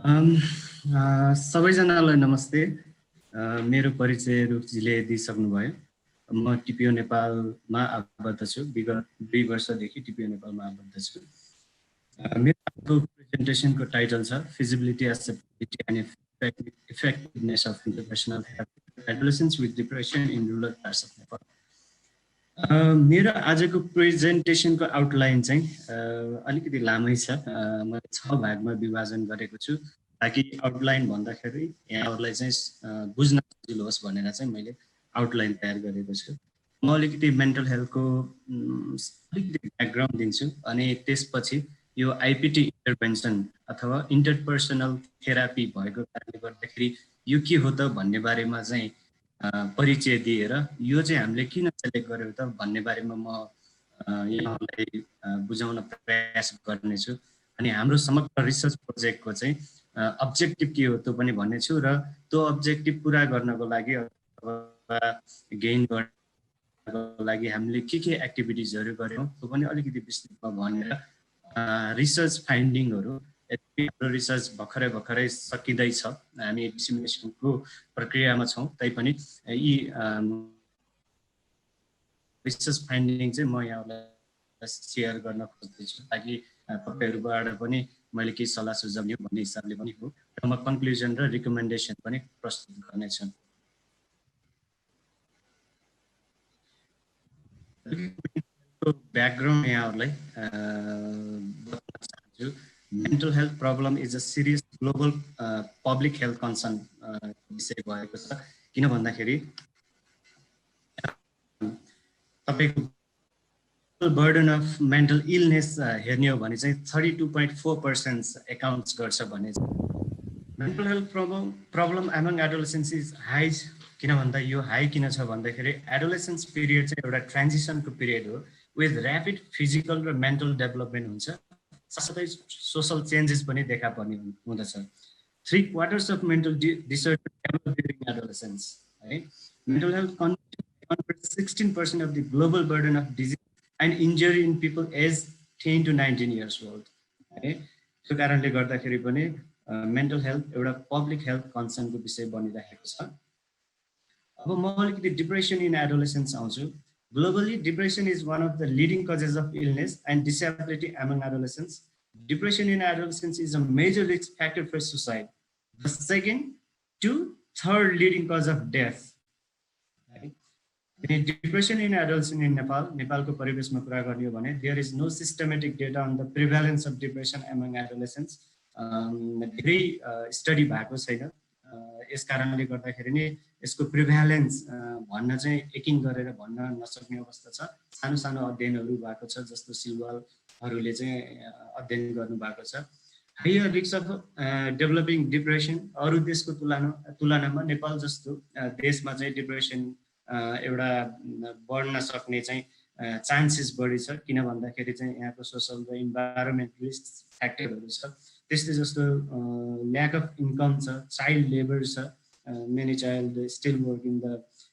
अम, सबैजनालाई नमस्ते। मेरो परिचय रुपजीले दिइसक्नुभयो। म टिपिओ नेपालमा आबद्ध छु। विगत 2 वर्षदेखि टिपिओ नेपालमा आबद्ध छु। मेरो प्रेजेन्टेसनको टाइटल छ feasibility acceptability and effectiveness of interpersonal health adolescence with depression in rural parts of Nepal. मेरो आजको प्रेजेन्टेसनको आउटलाइन चाहिँ अलिकति लामै छ। मैले 6 भागमा विभाजन गरेको छु ताकि आउटलाइन भन्दाखेरि यहाँहरूलाई चाहिँ बुझ्न सजिलो होस् भनेर चाहिँ मैले आउटलाइन तयार गरेको छु। म अलिकति मेन्टल हेल्थको अलिकति ब्याकग्राउन्ड दिन्छु अनि त्यसपछि यो आइपिटी इन्टरभेन्सन अथवा इन्टरपर्सनल थेरापी भएको कारणले गर्दाखेरि यो के हो त भन्ने बारेमा चाहिँ परिचय दिएर यो चाहिँ हामीले किन सेलेक्ट गर्यो त भन्ने बारेमा म यहाँहरूलाई बुझाउन प्रयास गर्नेछु। अनि हाम्रो समग्र रिसर्च प्रोजेक्टको चाहिँ अब्जेक्टिभ के हो त्यो पनि भन्नेछु र त्यो अब्जेक्टिभ पुरा गर्नको लागि अथवा गेइन गर्नको लागि हामीले के एक्टिभिटिजहरू गर्यौँ त्यो पनि अलिकति विस्तृतमा भनेर रिसर्च फाइन्डिङहरू हाम्रो रिसर्च भर्खरै सकिँदैछ। हामी डिसिमिनेसनको प्रक्रियामा छौँ तैपनि यी रिसर्च फाइन्डिङ चाहिँ म यहाँलाई सेयर गर्न खोज्दैछु ताकि तपाईँहरूबाट पनि मैले केही सल्लाह सुझाव दिउँ भन्ने हिसाबले पनि हो र म कन्क्लुजन र रिकमेन्डेसन पनि प्रस्तुत गर्नेछु। ब्याकग्राउन्ड यहाँहरूलाई बताउन चाहन्छु। Mental health problem is a serious global public health concern विषय भएको छ। किन भन्दाखेरि तपाईँको बर्डन अफ मेन्टल इलनेस हेर्ने हो भने चाहिँ 32.4% एकाउन्ट्स गर्छ भने mental health problem among adolescence is high. किन भन्दा यो हाई किन छ भन्दाखेरि एडोलेसेन्स पिरियड चाहिँ एउटा ट्रान्जिसनको पिरियड हो विथ ऱ्यापिड फिजिकल र मेन्टल डेभलपमेन्ट हुन्छ, साथै सोसल चेन्जेस पनि देखा पर्ने हुँदछ। 3/4 of mental disorder develop during adolescence है। Mental health 16% of the global burden of disease and injury in people aged 10 to 19 years old है। त्यो कारणले गर्दाखेरि पनि मेन्टल हेल्थ एउटा पब्लिक हेल्थ कन्सर्नको विषय बनिरहेको छ। अब म अलिकति डिप्रेसन इन एडोलेसेन्स आउँछु। Globally depression is one of the leading causes of illness and disability among adolescence. Depression in adolescence is a major risk factor for suicide, the second to third leading cause of death. Depression in adolescence in नेपालको परिवेशमा कुरा गर्ने हो भने there is no systematic data on the prevalence of depression among adolescence. धेरै study भएको छैन। यस कारणले गर्दाखेरि नै यसको प्रिभ्यालेन्स भन्न चाहिँ एकिङ गरेर भन्न नसक्ने अवस्था छ। सानो सानो अध्ययनहरू भएको छ जस्तो सिलवालहरूले चाहिँ अध्ययन गर्नु भएको छ। Higher risk of developing depression अरू देशको तुलनामा नेपाल जस्तो देशमा चाहिँ डिप्रेसन एउटा बढ्न सक्ने चाहिँ चान्सेस बढी छ। किन भन्दाखेरि चाहिँ यहाँको सोसल र इन्भाइरोमेन्टल फ्याक्टरहरू छ। त्यस्तै जस्तो ल्याक अफ इन्कम छ, चाइल्ड लेबर छ, many child still work in the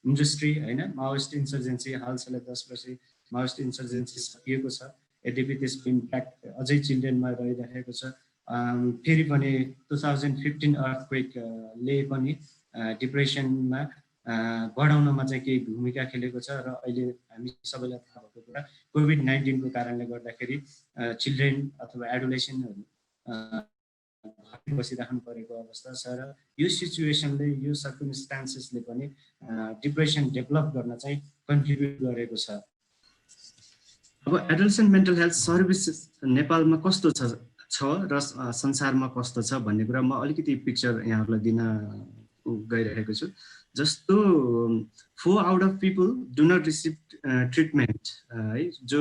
industry होइन। माओइस्ट इन्सर्जेन्सी हालसालै 10 वर्ष माओइस्ट इन्सर्जेन्सी सकिएको छ, यद्यपि त्यसको इम्प्याक्ट अझै चिल्ड्रेनमा रहिरहेको छ। फेरि पनि 2015 अर्थक्वेकले पनि डिप्रेसनमा बढाउनमा चाहिँ केही भूमिका खेलेको छ र अहिले हामी सबैलाई थाहा भएको कुरा कोभिड-19 को कारणले गर्दाखेरि चिल्ड्रेन अथवा एडोलेसेन्टहरू बसिराख्नु परेको अवस्था छ र यो सिचुएसनले यो सर्कमस्टान्सेसले पनि डिप्रेसन डेभलप गर्न चाहिँ कन्ट्रिब्युट गरेको छ। अब एडोलेसेन्ट मेन्टल हेल्थ सर्भिसेस नेपालमा कस्तो छ र संसारमा कस्तो छ भन्ने कुरा म अलिकति पिक्चर यहाँहरूलाई दिन गइरहेको छु। जस्तो 4 out of people do not receive treatment है। जो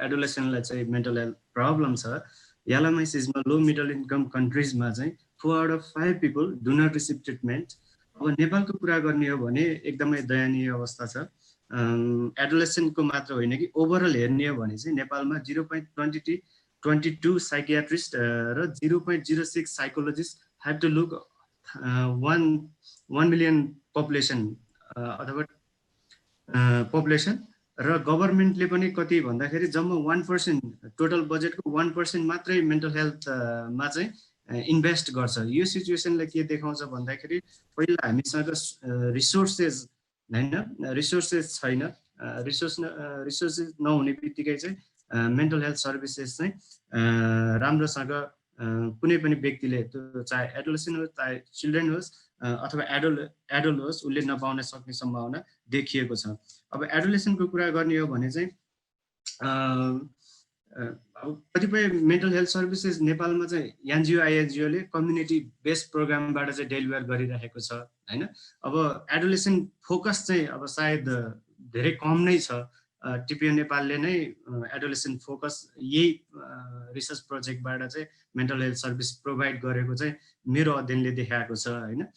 एडोलेसेन्टलाई चाहिँ मेन्टल हेल्थ प्रब्लम छ यालामाइसिसमा लो मिडल इन्कम कन्ट्रिजमा चाहिँ 4 out of 5 people do not receive treatment. अब नेपालको कुरा गर्ने हो भने एकदमै दयनीय अवस्था छ। एडोलेसेन्टको मात्र होइन कि ओभरअल हेर्ने हो भने चाहिँ नेपालमा 0.22 साइकियाट्रिस्ट र 0.06 psychologist have to look 1 million population अथवा पपुलेसन र गभर्मेन्टले पनि कति भन्दाखेरि जम्मा 1% टोटल बजेटको 1% मात्रै मेन्टल हेल्थमा चाहिँ इन्भेस्ट गर्छ। यो सिचुएसनले के देखाउँछ भन्दाखेरि पहिला हामीसँग रिसोर्सेस छैन, रिसोर्सेस नहुने बित्तिकै चाहिँ मेन्टल हेल्थ सर्भिसेस चाहिँ राम्रोसँग कुनै पनि व्यक्तिले, त्यो चाहे एडोलेसेन्ट होस् चाहे चिल्ड्रेन होस् अथवा एडल्ट होस्, उसले नपाउन सक्ने सम्भावना देखिएको छ। अब एडोलेसेन्टको कुरा गर्ने हो भने चाहिँ कतिपय मेन्टल हेल्थ सर्भिसेस नेपालमा चाहिँ एनजिओ आइएनजिओले कम्युनिटी बेस्ड प्रोग्रामबाट चाहिँ डेलिभर गरिरहेको छ हैन। अब एडोलेसेन्ट फोकस चाहिँ अब सायद धेरै कम नै छ। टिपिओ नेपालले नै एडोलेसेन्ट फोकस यही रिसर्च प्रोजेक्टबाट चाहिँ मेन्टल हेल्थ सर्भिस प्रोभाइड गरेको चाहिँ मेरो अध्ययनले देखाएको छ हैन।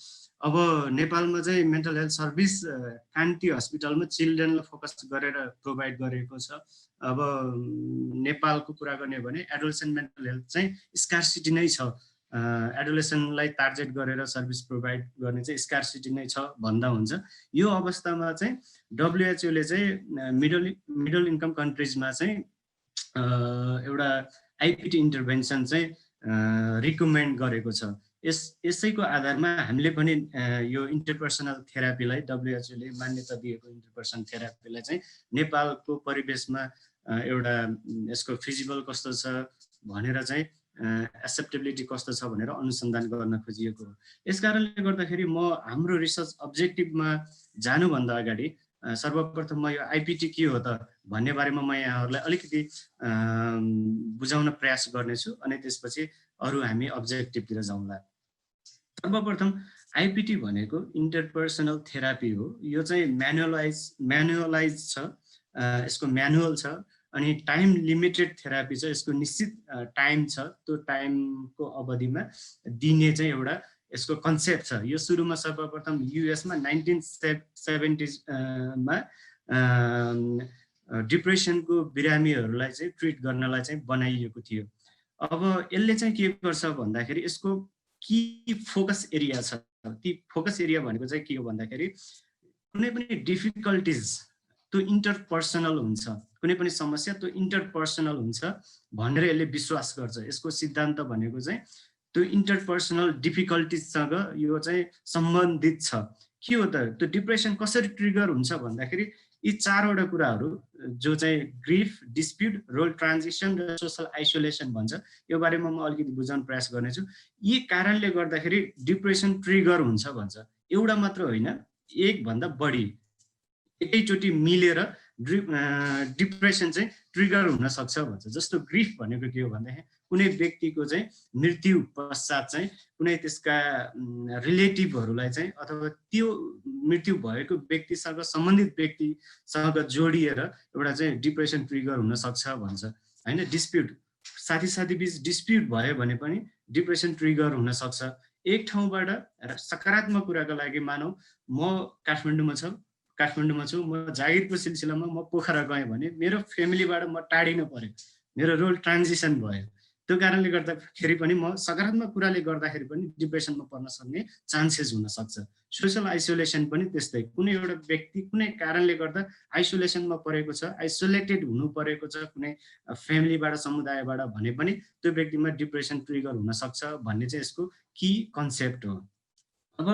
अब नेपालमा चाहिँ मेन्टल हेल्थ सर्भिस कान्ति हस्पिटलमा चिल्ड्रेनलाई फोकस गरेर प्रोभाइड गरेको छ। अब नेपालको कुरा गर्ने भने एडोलेसेन्ट मेन्टल हेल्थ चाहिँ स्कार्सिटी नै छ। एडोलेसेन्टलाई टार्गेट गरेर सर्भिस प्रोभाइड गर्ने चाहिँ स्कार्सिटी नै छ भन्दा हुन्छ। यो अवस्थामा चाहिँ डब्ल्युएचओले चाहिँ मिडल इन्कम कन्ट्रिजमा चाहिँ एउटा आइपिटी इन्टरभेन्सन चाहिँ रिकमेन्ड गरेको छ। यसैको आधारमा हामीले पनि यो इन्टरपर्सनल थेरापीलाई, डब्ल्युएचओले मान्यता दिएको इन्टरपर्सनल थेरापीलाई चाहिँ नेपालको परिवेशमा एउटा यसको फिजिबल कस्तो छ भनेर चाहिँ एक्सेप्टेबिलिटी कस्तो छ भनेर अनुसन्धान गर्न खोजिएको हो। यसकारणले गर्दाखेरि म हाम्रो रिसर्च अब्जेक्टिभमा जानुभन्दा अगाडि सर्वप्रथम म यो आइपिटी के हो त भन्ने बारेमा म यहाँहरूलाई अलिकति बुझाउन प्रयास गर्नेछु, अनि त्यसपछि अरू हामी अब्जेक्टिभतिर जाउँला। सर्वप्रथम आइपिटी भनेको इन्टरपर्सनल थेरापी हो। यो चाहिँ म्यानुअलाइज छ, यसको म्यानुअल छ, अनि टाइम लिमिटेड थेरापी छ। यसको निश्चित टाइम छ, त्यो टाइमको अवधिमा दिने चाहिँ एउटा यसको कन्सेप्ट छ। यो सुरुमा सर्वप्रथम युएसमा 1970s मा डिप्रेसनको बिरामीहरूलाई चाहिँ ट्रिट गर्नलाई चाहिँ बनाइएको थियो। अब यसले चाहिँ के गर्छ भन्दाखेरि यसको की फोकस एरिया छ। ती फोकस एरिया भनेको चाहिँ के हो भन्दाखेरि कुनै पनि डिफिकल्टिज त्यो इन्टरपर्सनल हुन्छ, कुनै पनि समस्या त्यो इन्टरपर्सनल हुन्छ भनेर यसले विश्वास गर्छ। यसको सिद्धान्त भनेको चाहिँ त्यो इन्टरपर्सनल डिफिकल्टिजसँग यो चाहिँ सम्बन्धित छ। के हो त त्यो डिप्रेसन कसरी ट्रिगर हुन्छ भन्दाखेरि यी चारवटा कुराहरू जो चाहिँ ग्रिफ, डिस्प्युट, रोल ट्रान्जिसन र सोसल आइसोलेसन भन्छ, यो बारेमा म अलिकति बुझाउन प्रयास गर्नेछु। यी कारणले गर्दाखेरि डिप्रेसन ट्रिगर हुन्छ भन्छ। एउटा मात्र होइन, एक भन्दा बढी एकैचोटि मिलेर डिप्रेसन चाहिँ ट्रिगर हुन सक्छ भन्छ। जस्तो ग्रिफ भनेको के हो भन्दाखेरि कुनै व्यक्तिको चाहिँ मृत्यु पश्चात चाहिँ कुनै त्यसका रिलेटिभहरूलाई चाहिँ अथवा त्यो मृत्यु भएको व्यक्तिसँग सम्बन्धित व्यक्तिसँग जोडिएर एउटा चाहिँ डिप्रेसन ट्रिगर हुन सक्छ भन्छ हैन। डिस्प्युट, साथी बीच डिस्प्युट भयो भने पनि डिप्रेसन ट्रिगर हुन सक्छ। एक ठाउँबाट सकारात्मक कुराको लागि मानौ म काठमाडौँमा छु, म जागिरको सिलसिलामा म पोखरा गएँ भने मेरो फ्यामिलीबाट म टाढिन पर्यो, मेरो रोल ट्रान्जिसन भयो। त्यो कारणले गर्दाखेरि पनि म सकारात्मक कुराले गर्दाखेरि पनि डिप्रेसनमा पर्न सक्ने चान्सेस हुन सक्छ। सोसल आइसोलेसन पनि त्यस्तै, कुनै एउटा व्यक्ति कुनै कारणले गर्दा आइसोलेसनमा परेको छ, आइसोलेटेड हुनु परेको छ कुनै फ्यामिलीबाट, समुदायबाट भने पनि त्यो व्यक्तिमा डिप्रेसन ट्रिगर हुन सक्छ भन्ने चाहिँ यसको की कन्सेप्ट हो। अब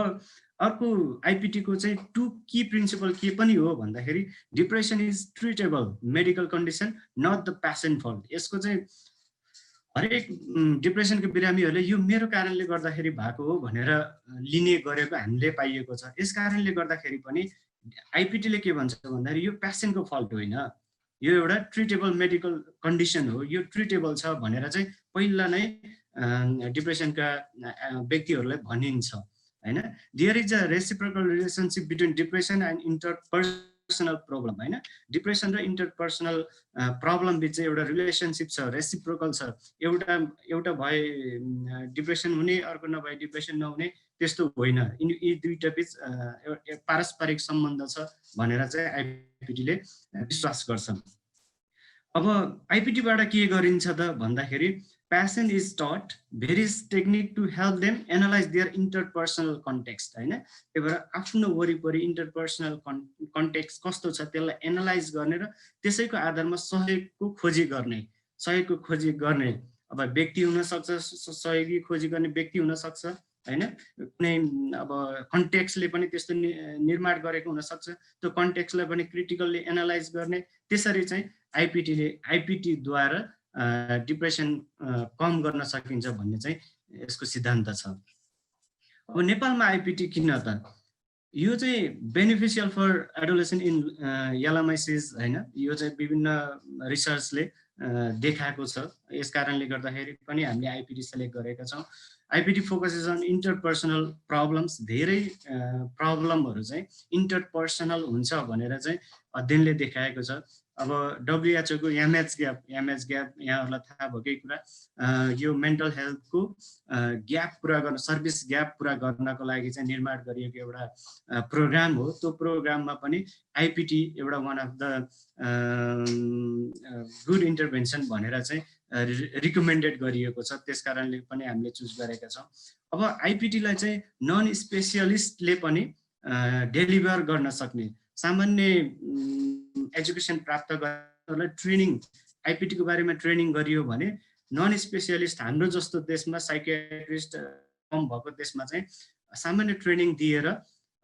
अर्को आइपिटीको चाहिँ 2 की प्रिन्सिपल के पनि हो भन्दाखेरि depression is treatable medical condition, not the patient fault. यसको चाहिँ हरेक डिप्रेसनको बिरामीहरूले यो मेरो कारणले गर्दाखेरि भएको हो भनेर लिने गरेको हामीले पाइएको छ। यस कारणले गर्दाखेरि पनि आइपिटीले के भन्छ भन्दाखेरि यो पेसेन्टको फल्ट होइन, यो एउटा ट्रिटेबल मेडिकल कन्डिसन हो, यो ट्रिटेबल छ भनेर चाहिँ पहिला नै डिप्रेसनका व्यक्तिहरूलाई भनिन्छ हैन। There is a reciprocal relationship between depression and interpersonal problem हैन। डिप्रेसन र इन्टरपर्सनल प्रब्लम बिच चाहिँ एउटा रिलेसनशिप छ, रेसिप्रोकल छ। एउटा भए डिप्रेसन हुने, अर्को नभए डिप्रेसन नहुने, त्यस्तो होइन। यी दुईटा बिच पारस्परिक सम्बन्ध छ भनेर चाहिँ आइपिटीले विश्वास गर्छ। अब आइपिटीबाट के गरिन्छ त भन्दाखेरि patient is taught various technique to help them analyze their interpersonal context हैन। त्यही भएर आफ्नो वरिपरि इन्टरपर्सनल कन्टेक्स्ट कस्तो छ त्यसलाई एनालाइज गर्ने र त्यसैको आधारमा सहयोगको खोजी गर्ने। अब व्यक्ति हुनसक्छ, सहयोगी खोजी गर्ने व्यक्ति हुनसक्छ होइन, कुनै अब कन्टेक्स्टले पनि त्यस्तो निर्माण गरेको हुनसक्छ, त्यो कन्टेक्स्टलाई पनि क्रिटिकल्ली एनालाइज गर्ने, त्यसरी चाहिँ आइपिटीद्वारा डिप्रेसन कम गर्न सकिन्छ भन्ने चाहिँ यसको सिद्धान्त छ। अब नेपालमा आइपिटी किन त? यो चाहिँ बेनिफिसियल फर एडोलेसेन्ट इन यालामाइसिस होइन, यो चाहिँ विभिन्न रिसर्चले देखाएको छ। यस कारणले गर्दाखेरि पनि हामीले आइपिटी सेलेक्ट गरेका छौँ। आइपिटी फोकसेस अन इन्टरपर्सनल प्रब्लम्स, धेरै प्रब्लमहरू चाहिँ इन्टरपर्सनल हुन्छ भनेर चाहिँ अध्ययनले देखाएको छ। अब WHO को एमएच ग्याप यहाँहरूलाई थाहा भएकै कुरा, यो मेन्टल हेल्थको ग्याप पुरा गर्न, सर्भिस ग्याप पुरा गर्नको लागि चाहिँ निर्माण गरिएको एउटा प्रोग्राम हो। त्यो प्रोग्राममा पनि आइपिटी एउटा one of the good intervention भनेर चाहिँ रिकमेन्डेड गरिएको छ। त्यस कारणले पनि हामीले चुज गरेका छौँ। अब आइपिटीलाई चाहिँ नन स्पेसियलिस्टले पनि डेलिभर गर्न सक्ने, सामान्य एजुकेसन प्राप्त गर्नेलाई ट्रेनिङ, आइपिटीको बारेमा ट्रेनिङ गरियो भने नन स्पेसियलिस्ट हाम्रो जस्तो देशमा साइकियाट्रिस्ट कम भएको देशमा चाहिँ सामान्य ट्रेनिङ दिएर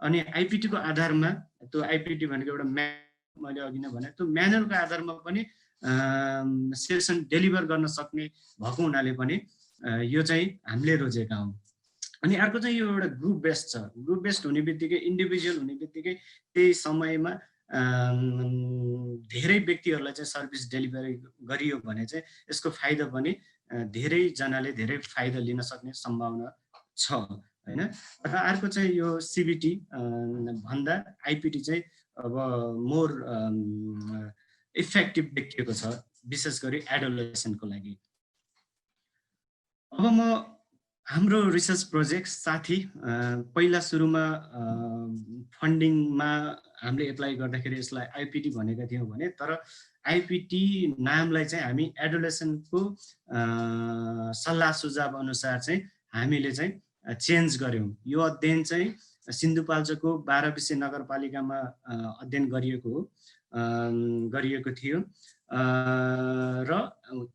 अनि आइपिटीको आधारमा, त्यो आइपिटी भनेको एउटा मैले अघि नै भने त्यो म्यानुअलको आधारमा पनि सेसन डेलिभर गर्न सक्ने भएको हुनाले पनि यो चाहिँ हामीले रोजेका हौँ। अनि अर्को चाहिँ यो एउटा ग्रुप बेस्ड छ। ग्रुप बेस्ड हुने बित्तिकै, इन्डिभिजुअल हुने बित्तिकै त्यही समयमा धेरै व्यक्तिहरूलाई चाहिँ सर्भिस डेलिभरी गरियो भने चाहिँ यसको फाइदा पनि धेरैजनाले धेरै फाइदा लिन सक्ने सम्भावना छ होइन। र अर्को चाहिँ यो सिबिटी भन्दा आइपिटी चाहिँ अब मोर इफेक्टिभ देखिएको छ, विशेष गरी एडोलेसेन्टको लागि। अब म हाम्रो रिसर्च प्रोजेक्ट साथी पहिला सुरुमा फन्डिङमा हामीले एप्लाई गर्दाखेरि यसलाई आइपिटी भनेका थियौँ भने, तर आइपिटी नामलाई चाहिँ हामी एडोलेसेन्टको सल्लाह सुझाव अनुसार चाहिँ हामीले चाहिँ चेन्ज गर्यौँ। यो अध्ययन चाहिँ सिन्धुपाल्चोकको 12 विषय नगरपालिकामा अध्ययन गरिएको थियो र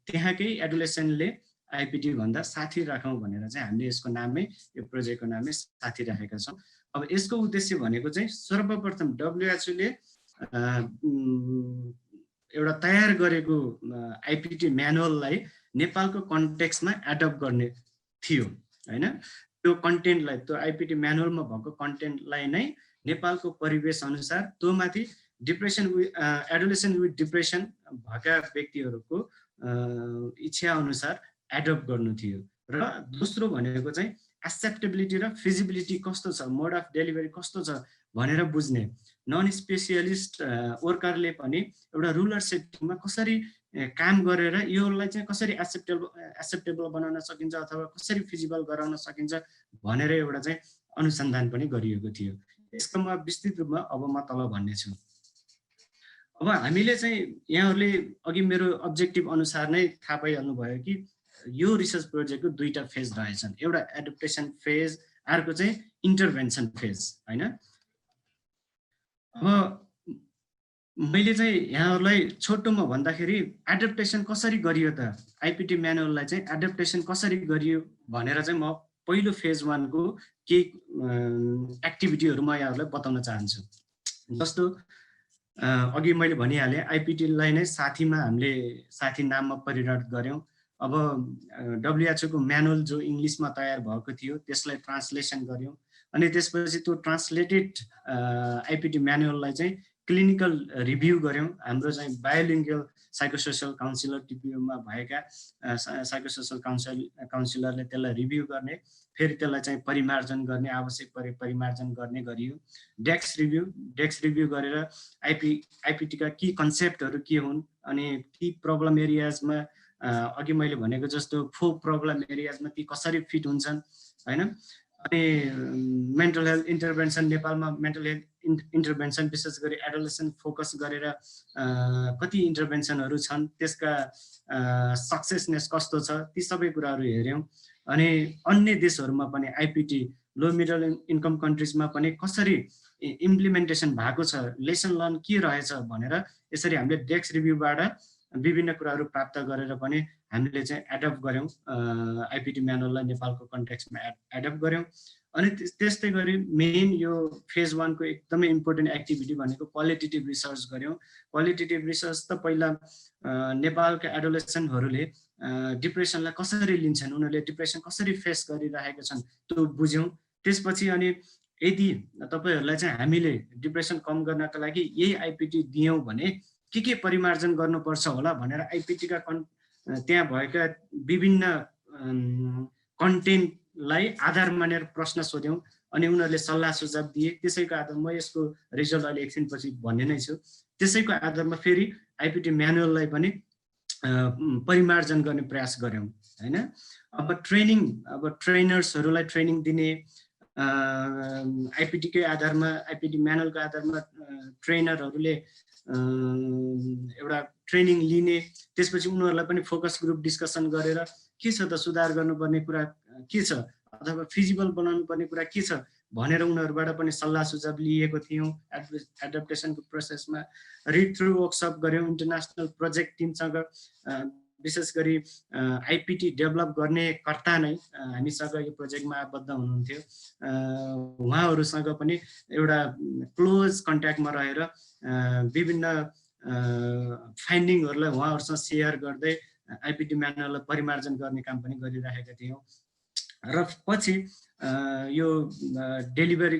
त्यहाँकै एडोलेसेन्टले आइपिटी भन्दा साथी राखौँ भनेर चाहिँ हामीले यसको नामै, यो प्रोजेक्टको नामै साथी राखेका छौँ। अब यसको उद्देश्य भनेको चाहिँ सर्वप्रथम WHO ले एउटा तयार गरेको आइपिटी म्यानुअललाई नेपालको कन्टेक्स्टमा एडप्ट गर्ने थियो होइन। त्यो कन्टेन्टलाई, त्यो आइपिटी म्यानुअलमा भएको कन्टेन्टलाई नै नेपालको परिवेश अनुसार त्यो माथि डिप्रेसन एडोलेसेन्ट विथ डिप्रेसन भएका व्यक्तिहरूको इच्छा अनुसार एडप्ट गर्नु थियो। र दोस्रो भनेको चाहिँ एक्सेप्टेबिलिटी र फिजिबिलिटी कस्तो छ, मोड अफ डेलिभरी कस्तो छ भनेर बुझ्ने। नन स्पेसियलिस्ट वर्करले पनि एउटा रुरल सेटिङमा कसरी काम गरेर योलाई चाहिँ कसरी एक्सेप्टेबल बनाउन सकिन्छ अथवा कसरी फिजिबल गराउन सकिन्छ भनेर एउटा चाहिँ अनुसन्धान पनि गरिएको थियो। यसको म विस्तृत रूपमा अब म तल भन्ने छु। अब हामीले चाहिँ यहाँहरूले अघि मेरो अब्जेक्टिभ अनुसार नै थाहा पाइहाल्नु भयो कि यो रिसर्च प्रोजेक्टको दुईटा फेज रहेछन्, एउटा एडप्टेसन फेज, अर्को चाहिँ इन्टरभेन्सन फेज होइन। अब मैले चाहिँ यहाँहरूलाई छोटोमा भन्दाखेरि एडप्टेसन कसरी गरियो त, आइपिटी म्यानुअललाई चाहिँ एडप्टेसन कसरी गरियो भनेर चाहिँ म पहिलो फेज 1 को केही एक्टिभिटीहरू म यहाँहरूलाई बताउन चाहन्छु। जस्तो अघि मैले भनिहालेँ, आइपिटीलाई नै साथीमा हामीले साथी नाममा परिणत गऱ्यौँ। अब WHO को म्यानुअल जो इङ्ग्लिसमा तयार भएको थियो त्यसलाई ट्रान्सलेसन गऱ्यौँ अनि त्यसपछि त्यो ट्रान्सलेटेड आइपिटी म्यानुअललाई चाहिँ क्लिनिकल रिभ्यू गऱ्यौँ। हाम्रो चाहिँ बायोलिङ्गुअल साइकोसोसियल काउन्सिलर टिपिओमा भएका साइकोसोसियल काउन्सिलरले त्यसलाई रिभ्यू गर्ने, फेरि त्यसलाई चाहिँ परिमार्जन गर्ने, आवश्यक परे परिमार्जन गर्ने गरियो। डेस्क रिभ्यू गरेर आइपिटीका की कन्सेप्टहरू के हुन् अनि ती प्रब्लम एरियाजमा अघि मैले भनेको जस्तो 4 प्रब्लम एरियाजमा ती कसरी फिट हुन्छन् होइन। अनि मेन्टल हेल्थ इन्टरभेन्सन, नेपालमा मेन्टल हेल्थ इन्टरभेन्सन विशेष गरी एडोलेसेन्ट फोकस गरेर कति इन्टरभेन्सनहरू छन्, त्यसका सक्सेसनेस कस्तो छ, ती सबै कुराहरू हेऱ्यौँ। अनि अन्य देशहरूमा पनि आइपिटी लो मिडल इन्कम कन्ट्रिजमा पनि कसरी इम्प्लिमेन्टेसन भएको छ, लेसन लर्न के रहेछ भनेर यसरी हामीले डेस्क रिभ्यूबाट विभिन्न कुराहरू प्राप्त गरेर पनि हामीले चाहिँ एडप्ट गऱ्यौँ, आइपिटी म्यानुअललाई नेपालको कन्टेक्स्टमा एडप्ट गऱ्यौँ। अनि त्यस्तै गरी मेन यो फेज 1 को एकदमै इम्पोर्टेन्ट एक्टिभिटी भनेको क्वालिटेटिभ रिसर्च गऱ्यौँ। क्वालिटेटिभ रिसर्च त पहिला नेपालका एडोलेसेन्टहरूले डिप्रेसनलाई कसरी लिन्छन्, उनीहरूले डिप्रेसन कसरी फेस गरिरहेका छन् त्यो बुझ्यौँ। त्यसपछि अनि यदि तपाईँहरूलाई चाहिँ हामीले डिप्रेसन कम गर्नका लागि यही आइपिटी दियौँ भने के परिमार्जन गर्नुपर्छ होला भनेर आइपिटीका त्यहाँ भएका विभिन्न कन्टेन्टलाई आधार मानेर प्रश्न सोध्यौँ अनि उनीहरूले सल्लाह सुझाव दिए। त्यसैको आधारमा म यसको रिजल्ट अहिले एकछिनपछि भन्ने नै छु। त्यसैको आधारमा फेरि आइपिटी म्यानुअललाई पनि परिमार्जन गर्ने प्रयास गऱ्यौँ हैन। अब ट्रेनर्सहरूलाई ट्रेनिङ दिने, आइपिटीकै आधारमा आइपिटी म्यानुअलको आधारमा ट्रेनरहरूले एउटा ट्रेनिङ लिने, त्यसपछि उनीहरूलाई पनि फोकस ग्रुप डिस्कसन गरेर के छ त सुधार गर्नुपर्ने कुरा के छ अथवा फिजिबल बनाउनु पर्ने कुरा के छ भनेर उनीहरूबाट पनि सल्लाह सुझाव लिएको थियौँ। एडप्टेसनको प्रोसेसमा रिड थ्रु वर्कसप गऱ्यौँ इन्टरनेसनल प्रोजेक्ट टिमसँग। विशेष गरी आइपिटी डेभलप गर्ने कर्ता नै हामीसँग यो प्रोजेक्टमा आबद्ध हुनुहुन्थ्यो। उहाँहरूसँग पनि एउटा क्लोज कन्ट्याक्टमा रहेर विभिन्न फाइन्डिङहरूलाई उहाँहरूसँग सेयर गर्दै आइपिटी म्यानुअललाई परिमार्जन गर्ने काम पनि गरिरहेका थियौँ। र पछि यो डेलिभरी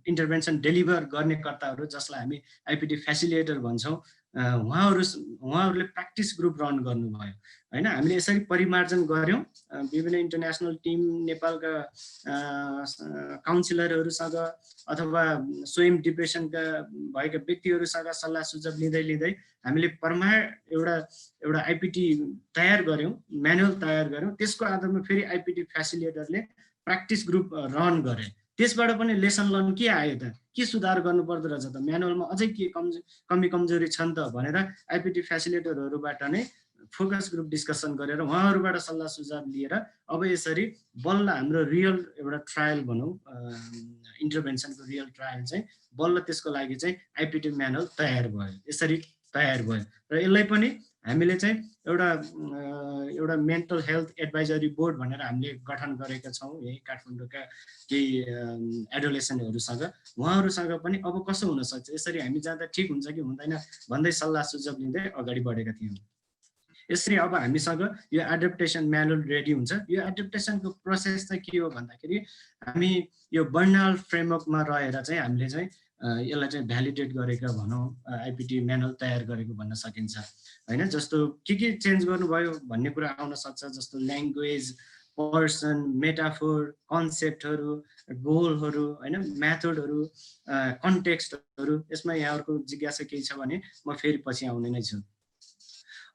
इन्टरभेन्सन डेलिभर गर्ने कर्ताहरू जसलाई हामी आइपिटी फेसिलिटेटर भन्छौँ, उहाँहरूले प्र्याक्टिस ग्रुप रन गर्नुभयो हैन। हामीले यसरी परिमार्जन गऱ्यौँ। विभिन्न इन्टरनेसनल टिम, नेपालका काउन्सिलरहरूसँग अथवा स्वयं डिप्रेसनका भएका व्यक्तिहरूसँग सल्लाह सुझाव लिँदै हामीले एउटा आइपिटी तयार गऱ्यौँ, म्यानुअल तयार गऱ्यौँ। त्यसको आधारमा फेरि आइपिटी फेसिलिटेटरले प्र्याक्टिस ग्रुप रन गरे। त्यसबाट पनि लेसन लर्न के आयो त, के सुधार गर्नुपर्दो रहेछ त, म्यानुअलमा अझै के कमी कमजोरी छन् त भनेर आइपिटी फेसिलिटेटरहरूबाट नै फोकस ग्रुप डिस्कसन गरेर उहाँहरूबाट सल्लाह सुझाव लिएर अब यसरी बल्ल हाम्रो रियल एउटा ट्रायल भनौँ, इन्टरभेन्सनको रियल ट्रायल चाहिँ बल्ल त्यसको लागि चाहिँ आइपिटी म्यानुअल तयार भयो। यसरी तयार भयो र यसलाई पनि हामीले चाहिँ एउटा मेन्टल हेल्थ एडभाइजरी बोर्ड भनेर हामीले गठन गरेका छौँ यही काठमाडौँका केही एडोलेसेन्टहरूसँग। उहाँहरूसँग पनि अब कसो हुनसक्छ, यसरी हामी जाँदा ठिक हुन्छ कि हुँदैन भन्दै सल्लाह सुझाव लिँदै अगाडि बढेका थियौँ। यसरी अब हामीसँग यो एडप्टेसन म्यानुअल रेडी हुन्छ। यो एडप्टेसनको प्रोसेस चाहिँ के हो भन्दाखेरि हामी यो बर्नाल फ्रेमवर्कमा रहेर चाहिँ हामीले चाहिँ यसलाई चाहिँ भ्यालिडेट गरेका भनौँ, आइपिटी म्यानुअल तयार गरेको भन्न सकिन्छ हैन। जस्तो के चेन्ज गर्नुभयो भन्ने कुरा आउन सक्छ, जस्तो ल्याङ्ग्वेज, पर्सन, मेटाफोर, कन्सेप्टहरू, गोलहरू हैन, मेथडहरू, कन्टेक्स्टहरू। यसमा यहाँहरूको जिज्ञासा केही छ भने म फेरि पछि आउने नै छु।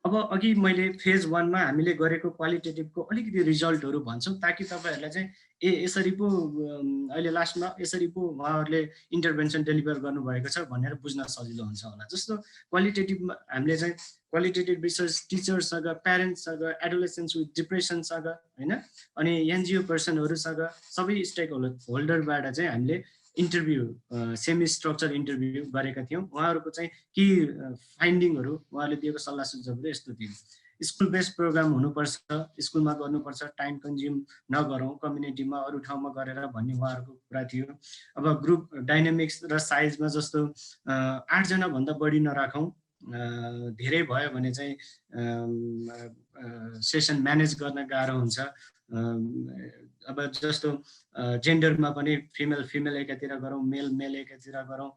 अब अघि मैले फेज 1 मा हामीले गरेको क्वालिटेटिभको अलिकति रिजल्टहरू भन्छौँ ताकि तपाईँहरूलाई चाहिँ यसरी पो अहिले लास्टमा यसरी पो उहाँहरूले इन्टरभेन्सन डेलिभर गर्नुभएको छ भनेर बुझ्न सजिलो हुन्छ होला। जस्तो क्वालिटेटिभमा हामीले चाहिँ क्वालिटेटिभ रिसर्च टिचर्ससँग, प्यारेन्ट्ससँग, एडोलेसेन्ट्स विथ डिप्रेसनसँग हैन, अनि एनजिओ पर्सनहरूसँग, सबै स्टेक होल्डरबाट चाहिँ हामीले इन्टरभ्यू, सेमी स्ट्रक्चर इन्टरभ्यू गरेका थियौँ। उहाँहरूको चाहिँ के फाइन्डिङहरू, उहाँले दिएको सल्लाह सुझावहरू यस्तो थियो। स्कुल बेस्ड प्रोग्राम हुनुपर्छ, स्कुलमा गर्नुपर्छ, टाइम कन्ज्युम नगरौँ, कम्युनिटीमा अरू ठाउँमा गरेर भन्ने उहाँहरूको कुरा थियो। अब ग्रुप डाइनामिक्स र साइजमा जस्तो 8 जना भन्दा बढी नराखौँ, धेरै भयो भने चाहिँ सेसन म्यानेज गर्न गाह्रो हुन्छ। अब जस्तो जेन्डरमा पनि फिमेल एकातिर गरौँ, मेल एकातिर गरौँ,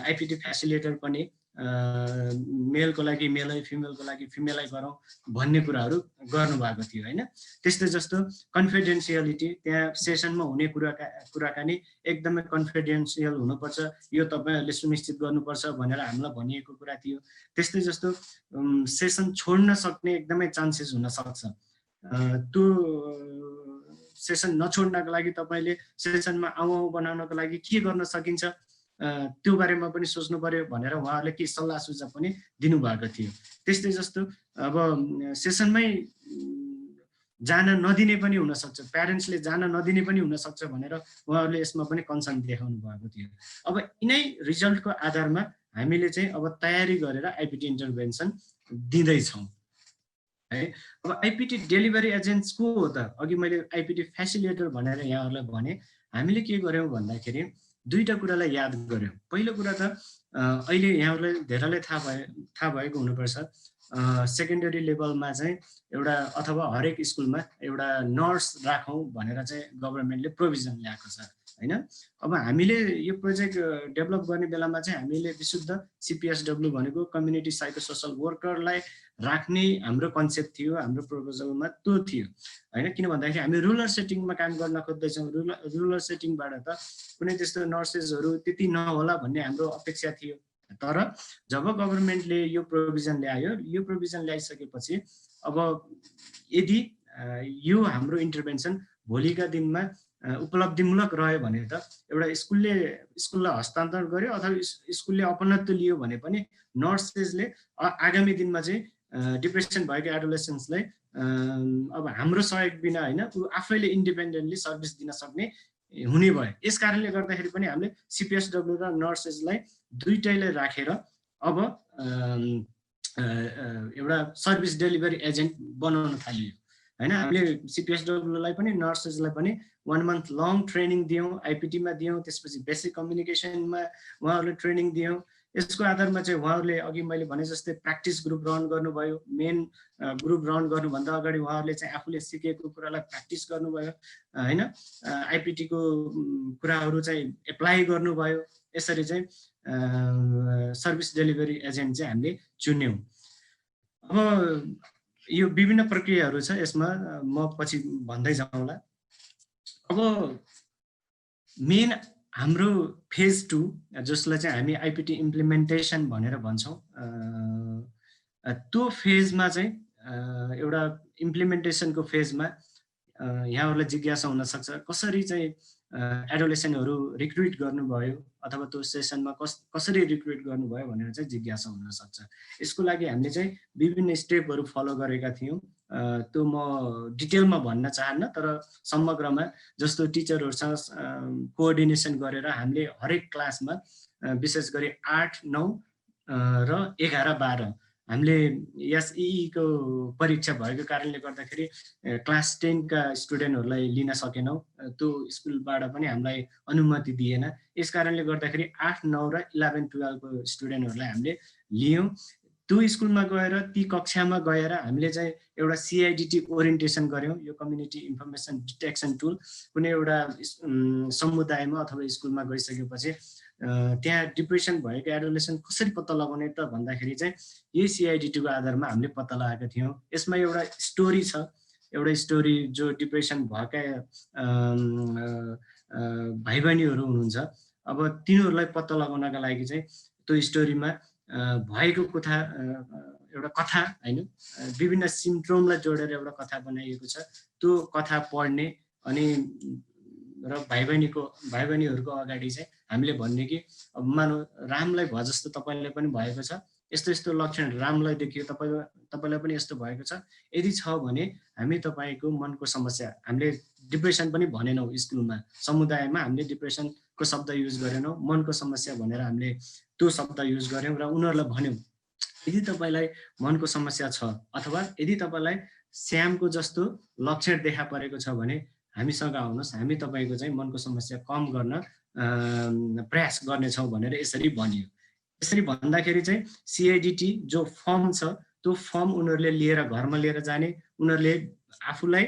आइपिटी फेसिलिटेटर पनि मेलको लागि मेलै, फिमेलको लागि फिमेलै गरौँ भन्ने कुराहरू गर्नुभएको थियो हैन। त्यस्तै जस्तो कन्फिडेन्सियलिटी, त्यहाँ सेसनमा हुने कुराकानी एकदमै कन्फिडेन्सियल हुनुपर्छ, यो तपाईँहरूले सुनिश्चित गर्नुपर्छ भनेर हामीलाई भनिएको कुरा थियो। त्यस्तै जस्तो सेसन छोड्न सक्ने एकदमै चान्सेस हुनसक्छ, त्यो सेसन नछोड्नको लागि तपाईँले सेसनमा आउँ बनाउनको लागि के गर्न सकिन्छ त्यो बारेमा पनि सोच्नु पर्यो भनेर उहाँहरूले के सल्लाह सुझाव पनि दिनुभएको थियो। त्यस्तै जस्तो अब सेसनमै जान नदिने पनि हुनसक्छ, प्यारेन्ट्सले जान नदिने पनि हुनसक्छ भनेर उहाँहरूले यसमा पनि कन्सर्न देखाउनु भएको थियो। अब यिनै रिजल्टको आधारमा हामीले चाहिँ अब तयारी गरेर आइपिटी इन्टरभेन्सन दिँदैछौँ है। अब आइपिटी डेलिभरी एजेन्ट्स को हो त? अघि मैले आइपिटी फेसिलिटेटर भनेर यहाँहरूलाई भने, हामीले के गर्यौँ भन्दाखेरि दुईटा कुरालाई याद गर्यौँ। पहिलो कुरा त अहिले यहाँहरूलाई धेरैलाई थाहा भएको हुनुपर्छ, सेकेन्डरी लेभलमा चाहिँ एउटा अथवा हरेक स्कुलमा एउटा नर्स राखौँ भनेर चाहिँ गभर्मेन्टले प्रोभिजन ल्याएको छ होइन। अब हामीले यो प्रोजेक्ट डेभलप गर्ने बेलामा चाहिँ हामीले विशुद्ध सिपिएसडब्ल्यू भनेको कम्युनिटी साइको सोसल वर्करलाई राख्ने हाम्रो कन्सेप्ट थियो, हाम्रो प्रपोजलमा त्यो थियो होइन। किन भन्दाखेरि हामी रुरल सेटिङमा काम गर्न खोज्दैछौँ। रुरल सेटिङबाट त कुनै त्यस्तो नर्सेसहरू त्यति नहोला भन्ने हाम्रो अपेक्षा थियो। तर जब गभर्मेन्टले यो प्रोभिजन ल्यायो, यो प्रोभिजन ल्याइसकेपछि अब यदि यो हाम्रो इन्टरभेन्सन भोलिका दिनमा उपलब्धिमूलक रह्यो भने त एउटा स्कुललाई हस्तान्तरण गर्यो अथवा स्कुलले अपनत्व लियो भने पनि नर्सेसले आगामी दिनमा चाहिँ डिप्रेसन भएको एडोलेसेन्सलाई अब हाम्रो सहयोग बिना होइन आफैले इन्डिपेन्डेन्टली सर्भिस दिन सक्ने हुने भयो। यस कारणले गर्दाखेरि पनि हामीले सिपिएसडब्ल्यू र नर्सेसलाई दुईटैलाई राखेर अब एउटा सर्भिस डेलिभरी एजेन्ट बनाउन थालियो होइन। हामीले सिपिएसडब्ल्यूलाई पनि नर्सेसलाई पनि 1 month लङ ट्रेनिङ दियौँ, आइपिटीमा दियौँ, त्यसपछि बेसिक कम्युनिकेसनमा उहाँहरूले ट्रेनिङ दियौँ। यसको आधारमा चाहिँ उहाँहरूले अघि मैले भने जस्तै प्र्याक्टिस ग्रुप रन गर्नुभयो। मेन ग्रुप रन गर्नुभन्दा अगाडि उहाँहरूले चाहिँ आफूले सिकेको कुरालाई प्र्याक्टिस गर्नुभयो होइन। आइपिटीको कुराहरू चाहिँ एप्लाई गर्नुभयो। यसरी चाहिँ सर्भिस डेलिभरी एजेन्ट चाहिँ हामीले चुन्यौँ। अब यो विभिन्न प्रक्रियाहरू छ, यसमा म पछि भन्दै जाउँला। अब मेन हाम्रो फेज 2 जसलाई चाहिँ हामी आइपिटी इम्प्लिमेन्टेसन भनेर भन्छौँ, त्यो फेजमा चाहिँ एउटा इम्प्लिमेन्टेसनको फेजमा यहाँहरूलाई जिज्ञासा हुनसक्छ कसरी चाहिँ एडोलेसेन्टहरू रिक्रुट गर्नुभयो अथवा त्यो सेसनमा कसरी रिक्रुट गर्नुभयो भनेर चाहिँ जिज्ञासा हुनसक्छ। यसको लागि हामीले चाहिँ विभिन्न स्टेपहरू फलो गरेका थियौँ। त्यो म डिटेलमा भन्न चाहन्न, तर समग्रमा जस्तो टिचरहरूसँग कोअर्डिनेसन गरेर हामीले हरेक क्लासमा विशेष गरी 8, 9 र 11, 12 हामीले एसईको परीक्षा भएको कारणले गर्दाखेरि क्लास 10 का स्टुडेन्टहरूलाई लिन सकेनौँ। त्यो स्कुलबाट पनि हामीलाई अनुमति दिएन। यस कारणले गर्दाखेरि 8, 9 र 11, 12 को स्टुडेन्टहरूलाई हामीले लियौँ। त्यो स्कुलमा गएर ती कक्षामा गएर हामीले चाहिँ एउटा सिआइडिटी ओरिएन्टेसन गऱ्यौँ। यो कम्युनिटी इन्फर्मेसन डिटेक्सन टुल कुनै एउटा समुदायमा अथवा स्कुलमा गइसकेपछि त्यहाँ डिप्रेसन भएको एडोलेसेन्ट कसरी पत्ता लगाउने त भन्दाखेरि चाहिँ यही सिआइडिटीको आधारमा हामीले पत्ता लगाएका थियौँ। यसमा एउटा स्टोरी छ, एउटा स्टोरी जो डिप्रेसन भएका भाइ बहिनीहरू हुनुहुन्छ। अब तिनीहरूलाई पत्ता लगाउनका लागि चाहिँ त्यो स्टोरीमा भएको एउटा कथा होइन, विभिन्न सिम्प्टोमलाई जोडेर एउटा कथा बनाइएको छ। त्यो कथा पढ्ने अनि र भाइ बहिनीहरूको अगाडि चाहिँ हामीले भन्ने कि अब मानव रामलाई भयो जस्तो तपाईँलाई पनि भएको छ, यस्तो यस्तो लक्षण रामलाई देखियो, तपाईँलाई पनि यस्तो भएको छ। यदि छ भने हामी तपाईँको मनको समस्या, हामीले डिप्रेसन पनि भनेनौँ स्कुलमा, समुदायमा हामीले डिप्रेसनको शब्द युज गरेनौँ, मनको समस्या भनेर हामीले त्यो शब्द युज गऱ्यौँ र उनीहरूलाई भन्यौँ यदि तपाईँलाई मनको समस्या छ अथवा यदि तपाईँलाई श्यामको जस्तो लक्षण देखा परेको छ भने हामीसँग आउनुहोस्, हामी तपाईँको चाहिँ मनको समस्या कम गर्न प्रयास गर्नेछौँ भनेर यसरी भनियो। यसरी भन्दाखेरि चाहिँ सिआइडिटी जो फर्म छ त्यो फर्म उनीहरूले लिएर घरमा लिएर जाने, उनीहरूले आफूलाई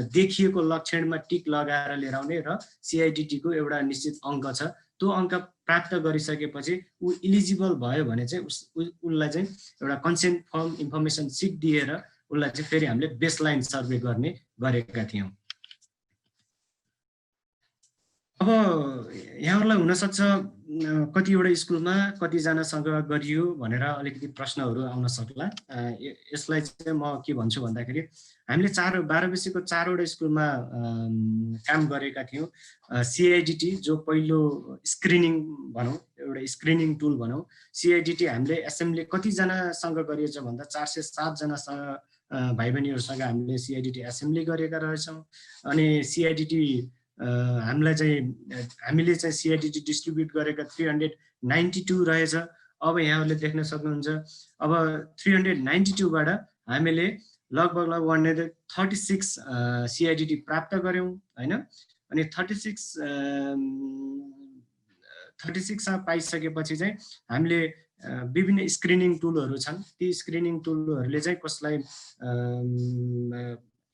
देखिएको लक्षणमा टिक लगाएर लिएर आउने र सिआइडिटीको एउटा निश्चित अङ्क छ, त्यो अङ्क प्राप्त गरिसकेपछि ऊ इलिजिबल भयो भने चाहिँ उसलाई चाहिँ एउटा कन्सेन्ट फर्म इन्फर्मेसन सिट दिएर उसलाई चाहिँ फेरि हामीले बेसलाइन सर्वे गरेका थियौँ। अब यहाँहरूलाई हुनसक्छ कतिवटा स्कुलमा कतिजनासँग गरियो भनेर अलिकति प्रश्नहरू आउन सक्ला। यसलाई चाहिँ म के भन्छु भन्दाखेरि हामीले 12 4वटा स्कुलमा काम गरेका थियौँ। सिआइडिटी जो पहिलो स्क्रिनिङ भनौँ, एउटा स्क्रिनिङ टुल भनौँ, सिआइडिटी हामीले एसेम्ब्ली कतिजनासँग गरिएछ भन्दा 407 जनासँग भाइ बहिनीहरूसँग हामीले सिआइडिटी एसेम्ब्ली गरेका रहेछौँ। अनि सिआइडिटी हामीले चाहिँ सिआइडिटी डिस्ट्रिब्युट गरेका 392 रहेछ। अब यहाँहरूले देख्न सक्नुहुन्छ अब 392 बाट हामीले लगभग 136 CIDD प्राप्त गर्यौं हैन। अनि 36 पाइसकेपछि चाहिँ हामीले विभिन्न स्क्रिनिङ टुलहरू छन्। ती स्क्रिनिङ टुलहरूले चाहिँ कसलाई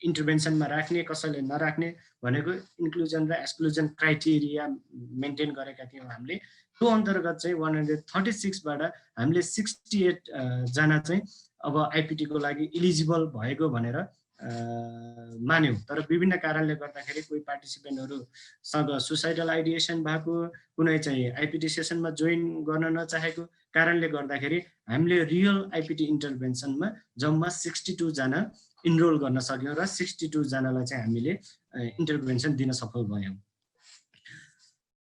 इन्टरभेन्सनमा राख्ने कसैले नराख्ने भनेको इन्क्लुजन र एक्सक्लुजन क्राइटेरिया मेन्टेन गरेका थियौँ हामीले। त्यो अन्तर्गत चाहिँ 136 बाट हामीले 68 जना चाहिँ अब आइपिटी को लागि इलिजिबल भएको भनेर मान्यौं। तर विभिन्न कारणले गर्दाखेरि कोही पार्टिसिपेन्टहरुसँग सुसाइडल आइडिएसन भएको, कुनै चाहिँ आइपिटी सेसनमा जोइन गर्न नचाहेको कारणले गर्दाखेरि हामीले रियल आइपिटी इन्टरभेन्सनमा जम्मा 62 जना इनरोल गर्न सक्यौं र 62 जनालाई चाहिँ हामीले इन्टरभेन्सन दिन सफल भयौं।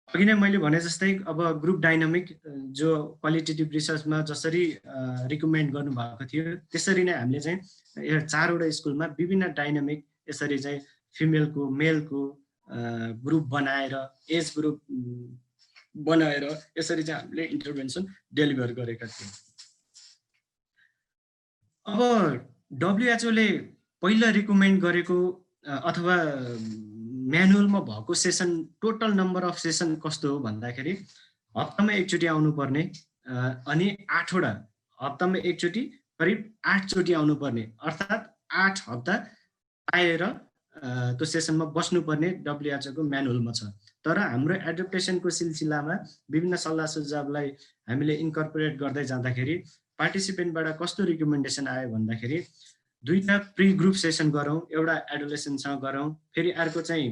अघि नै मैले भने जस्तै अब ग्रुप डाइनामिक जो क्वालिटेटिभ रिसर्चमा जसरी रिकमेन्ड गर्नु भएको थियो त्यसरी नै हामीले चाहिँ 4 वटा स्कुलमा विभिन्न डाइनामिक यसरी चाहिँ फिमेलको मेलको ग्रुप बनाएर एज ग्रुप बनाएर यसरी चाहिँ हामीले इन्टरभेन्सन डेलिभर गरेका थियौं। अब WHO ले पहिला रिकमेन्ड गरेको अथवा म्यानुअलमा भएको session total number of session कस्तो हो भन्दाखेरि हप्तामा एकचोटि आउनु पर्ने अनि 8 वटा हप्तामा एकचोटि करिब 8 चोटि आउनु पर्ने अर्थात 8 हप्ता आएर त्यो सेसनमा बस्नु पर्ने WHO को म्यानुअलमा छ। तर हाम्रो एडप्टेसनको सिलसिलामा विभिन्न सल्लाह सुझावलाई हामीले इन्कर्पोरेट गर्दै जाँदाखेरि पार्टिसिपेन्टबाट कस्तो रिकमेन्डेसन आयो भन्दाखेरि दुईटा प्री ग्रुप सेसन गरौँ, एउटा एडोलेसेन्टसँग गरौँ, फेरि अर्को चाहिँ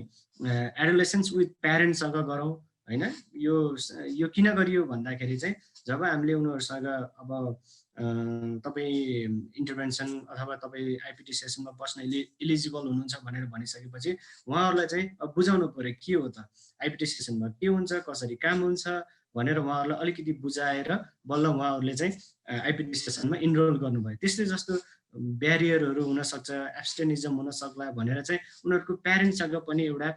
एडोलेसेन्ट्स विथ प्यारेन्ट्ससँग गरौँ हैन। यो किन गरियो भन्दाखेरि चाहिँ जब हामीले उनीहरुसँग अब तपाई इन्टरभेन्सन अथवा तपाई आइपिटी सेसनमा बस्न इलिजिबल हुनुहुन्छ भनेर भनिसकेपछि उहाँहरुलाई चाहिँ अब बुझाउनु पर्यो के हो त आइपिटी सेसनमा के हुन्छ, कसरी काम हुन्छ भनेर उहाँहरुलाई अलिकति बुझाएर बल्ल उहाँहरुले चाहिँ आइपिटी सेसनमा इनरोल गर्नुभयो। त्यसले जस्तो ब्यारियरहरु हुन सक्छ, एब्स्टेनिजम हुन सक्ला भनेर चाहिँ उनीहरुको प्यारेन्ट्ससँग पनि एउटा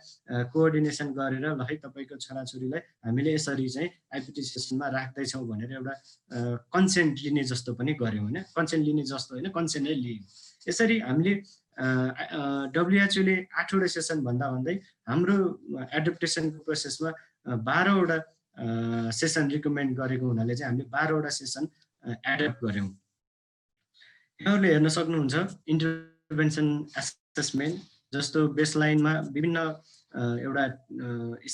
कोअर्डिनेसन गरेर ल है तपाईको छोराछोरीलाई हामीले यसरी चाहिँ आइपिटी सेसनमा राख्दै छौं भनेर एउटा कन्सेन्ट लिने जस्तो पनि गर्यौं हैन। कन्सेन्ट लिने जस्तो हैन, कन्सेन्ट नै लियौं। यसरी हामीले WHO ले 8 वटा सेसन भन्दा भन्दै हाम्रो एडप्टेसनको प्रोसेसमा 12 वटा सेसन रिकमेन्ड गरेको हुनाले चाहिँ हामीले 12 वटा सेसन एडप्ट गर्यौं। यहाँहरुले हेर्न सक्नुहुन्छ इन्टरभेन्सन एसेसमेन्ट जस्तो बेसलाइनमा विभिन्न एउटा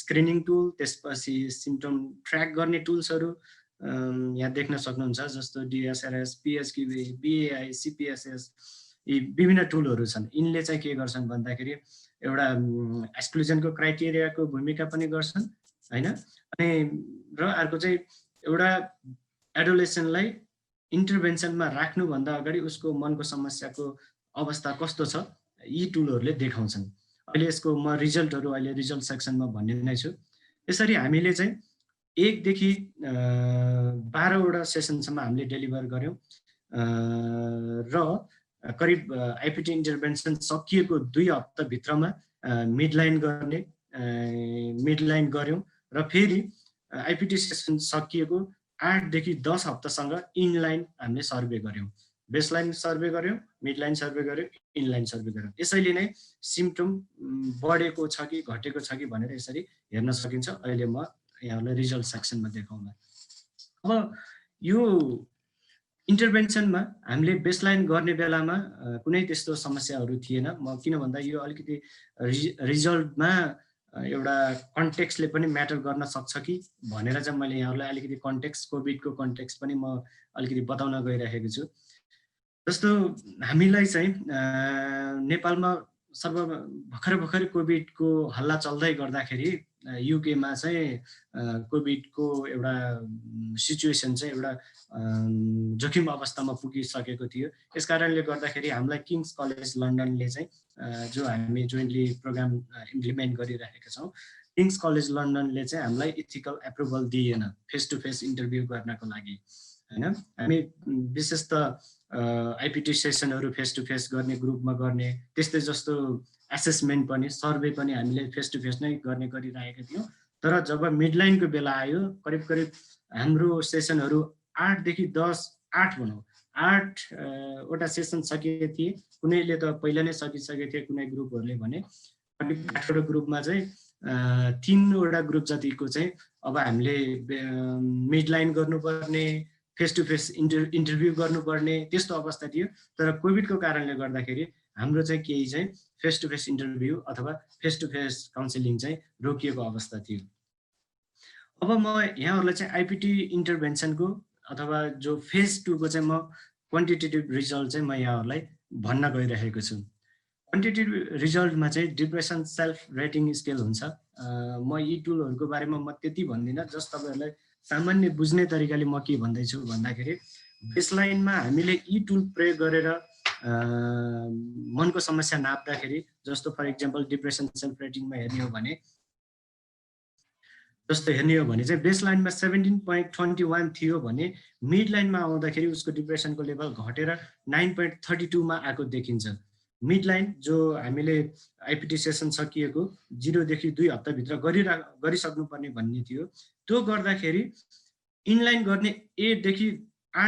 स्क्रिनिङ टुल, त्यसपछि सिम्पटम ट्र्याक गर्ने टुल्सहरु यहाँ देख्न सक्नुहुन्छ जस्तो DSRS, PHQB, BAI, CPSS यी विभिन्न टुलहरु छन्। यिनले चाहिँ के गर्छन् भन्दाखेरि एउटा एक्सक्लुजनको क्राइटेरियाको भूमिका पनि गर्छन् हैन। अनि र अर्को चाहिँ एउटा एडोलेसेन्टलाई इन्टरभेन्सनमा राख्नु भन्दा अगाडि उसको मनको समस्याको अवस्था कस्तो छ यी टुलहरुले देखाउँछन्। अहिले यसको म रिजल्टहरु अहिले रिजल्ट सेक्सनमा भन्ने नै छु। यसरी हामीले चाहिँ 1 देखि 12 वटा सेसनसम्म हामीले डेलिभर गर्यौं र करिब आइपिटी इन्टरभेन्सन सकिएको 2 हप्ता भित्रमा मिडलाइन गर्यौं र फेरि आइपिटी सेसन सकिएको 8 देखि 10 हप्तासँग इनलाइन हामीले सर्वे गर्यौं। बेसलाइन सर्वे गर्यौं, मिडलाइन सर्वे गर्यौं, इनलाइन सर्वे गर्यौं। यसैले नै सिम्पटम बढेको छ कि घटेको छ कि भनेर यसरी हेर्न सकिन्छ। अहिले म यहाँहरुलाई रिजल्ट सेक्सनमा देखाउँला। अब यो इन्टरभेन्सनमा हामीले बेसलाइन गर्ने बेलामा कुनै त्यस्तो समस्याहरु थिएन। म किन भन्दा यो अलिकति रिजल्टमा एउटा कन्टेक्स्टले पनि म्याटर गर्न सक्छ कि भनेर चाहिँ मैले यहाँहरुलाई अलिकति कन्टेक्स्ट कोभिडको कन्टेक्स्ट पनि म अलिकति बताउन गइरहेको छु। जस्तो हामीलाई चाहिँ नेपालमा भर्खर कोभिडको हल्ला चल्दै गर्दाखेरि युकेमा चाहिँ कोभिडको एउटा सिचुएसन चाहिँ एउटा जोखिम अवस्थामा पुगिसकेको थियो। यसकारणले गर्दाखेरि हामीलाई किङ्स कलेज लन्डनले चाहिँ जो हामी जोइन्टली प्रोग्राम इम्प्लिमेन्ट गरिरहेका छौं, किङ्स कलेज लन्डनले चाहिँ हामीलाई इथिकल एप्रुभल दिएन फेस टु फेस इन्टरभ्यु गर्नको लागि हैन। हामी विशेष त आइपिटी सेसनहरु फेस टु फेस गर्ने ग्रुपमा गर्ने, त्यस्तै जस्तो एसेसमेन्ट पनि सर्वे पनि हामीले फेस टु फेस नै गर्ने गरिरहेका थियौं। तर जब मिडलाइनको बेला आयो करिब हाम्रो सेसनहरु 8 देखि 10 8 भनौँ 8 वटा सेसन सकिए थिए, कुनैले त पहिला नै सकिसकेको थिए, कुनै ग्रुपहरूले भने 8 वटा ग्रुपमा चाहिँ 3 वटा ग्रुप जतिको चाहिँ अब हामीले मिडलाइन गर्नुपर्ने, फेस टु फेस इन्टरभ्यू गर्नुपर्ने त्यस्तो अवस्था थियो। तर कोभिडको कारणले गर्दाखेरि हाम्रो चाहिँ केही चाहिँ फेस टु फेस इन्टरभ्यू अथवा फेस टु फेस काउन्सिलिङ चाहिँ रोकिएको अवस्था थियो। अब म यहाँहरूलाई चाहिँ आइपिटी इन्टरभेन्सनको अथवा जो फेज 2 को चाहिँ म क्वान्टिटेटिभ रिजल्ट चाहिँ म यहाँहरूलाई भन्न गइरहेको छु। क्वान्टिटेटिभ रिजल्टमा चाहिँ डिप्रेसन सेल्फ रेटिङ स्केल हुन्छ। म यी टुलहरूको बारेमा म त्यति भन्दिनँ, जस्ट तपाईँहरूलाई सामान्य बुझ्ने तरिकाले म के भन्दैछु भन्दाखेरि बेसलाइनमा हामीले यी टुल प्रयोग गरेर मनको समस्या नाप्दाखेरि, जस्तो फर इक्जाम्पल डिप्रेसन सेल्फ रेटिङमा हेर्ने हो भने चाहिँ बेसलाइनमा 17.21 थियो भने मिड लाइनमा आउँदाखेरि उसको डिप्रेसनको लेभल घटेर 9.32 मा आएको देखिन्छ। मिड लाइन जो हामीले आइपिटी सेसन सकिएको 0 देखि 2 हप्ताभित्र गरिसक्नुपर्ने भन्ने थियो, त्यो गर्दाखेरि इनलाइन गर्ने 8